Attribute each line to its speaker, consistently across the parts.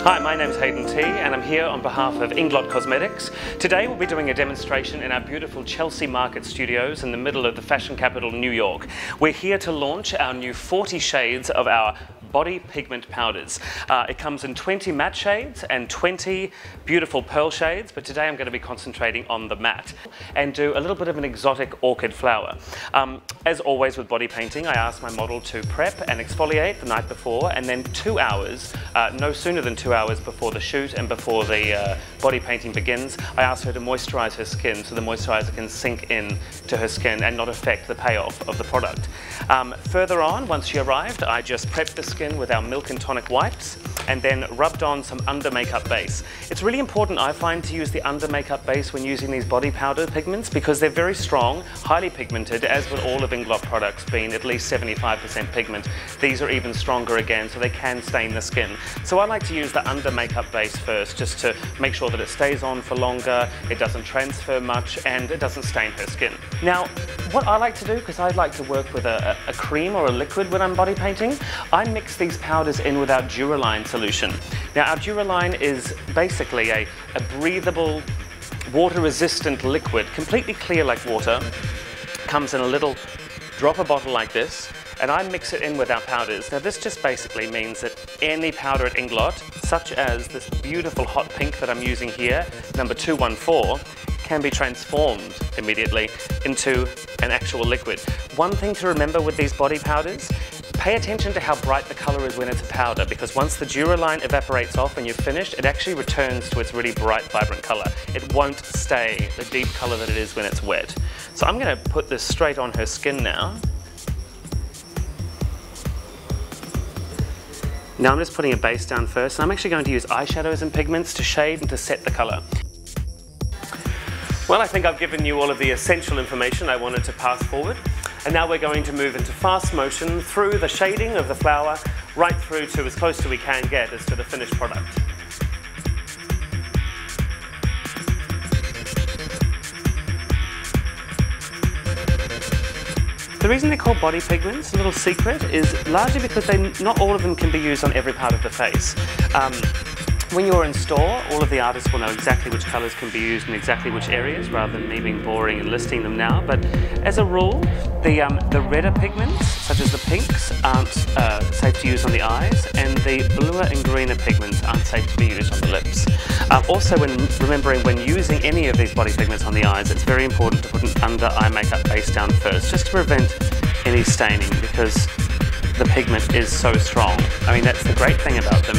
Speaker 1: Hi, my name's Hayden T and I'm here on behalf of INGLOT Cosmetics. Today we'll be doing a demonstration in our beautiful Chelsea Market studios in the middle of the fashion capital, New York. We're here to launch our new 40 shades of our body pigment powders. It comes in 20 matte shades and 20 beautiful pearl shades, but today I'm going to be concentrating on the matte and do a little bit of an exotic orchid flower. As always with body painting, I ask my model to prep and exfoliate the night before, and then 2 hours, no sooner than 2 hours before the shoot and before the body painting begins, I ask her to moisturize her skin so the moisturizer can sink in to her skin and not affect the payoff of the product. Further on, once she arrived, I just prepped the skin with our milk and tonic wipes and then rubbed on some under makeup base. It's really important, I find, to use the under makeup base when using these body powder pigments because they're very strong, highly pigmented, as with all of INGLOT products being at least 75% pigment. These are even stronger again, so they can stain the skin. So I like to use the under makeup base first, just to make sure that it stays on for longer, it doesn't transfer much, and it doesn't stain her skin. Now, what I like to do, because I like to work with a cream or a liquid when I'm body painting, I mix these powders in with our Duraline solution. Now, our Duraline is basically a breathable, water-resistant liquid, completely clear like water, comes in a little dropper bottle like this, and I mix it in with our powders. Now this just basically means that any powder at INGLOT, such as this beautiful hot pink that I'm using here, number 214, can be transformed immediately into an actual liquid. One thing to remember with these body powders, pay attention to how bright the color is when it's a powder, because once the Duraline evaporates off and you're finished, it actually returns to its really bright, vibrant color. It won't stay the deep color that it is when it's wet. So I'm going to put this straight on her skin now. Now I'm just putting a base down first, and I'm actually going to use eyeshadows and pigments to shade and to set the color. Well, I think I've given you all of the essential information I wanted to pass forward. And now we're going to move into fast motion through the shading of the flower, right through to as close as we can get as to the finished product. The reason they're called body pigments, a little secret, is largely because not all of them can be used on every part of the face. When you're in store, all of the artists will know exactly which colours can be used in exactly which areas, rather than me being boring and listing them now. But as a rule, the redder pigments, such as the pinks, aren't safe to use on the eyes, and the bluer and greener pigments aren't safe to be used on the lips. Also, remembering when using any of these body pigments on the eyes, it's very important to put an under eye makeup base down first, just to prevent any staining, because the pigment is so strong. I mean, that's the great thing about them.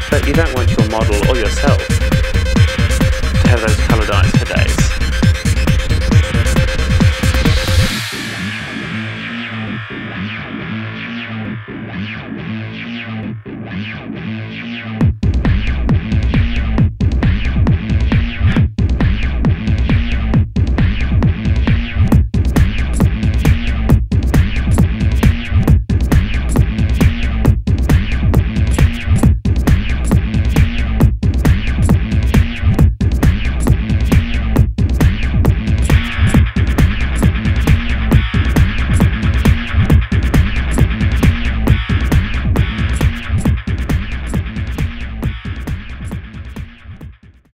Speaker 1: But you don't want your model or yourself to have those coloured eyes for days.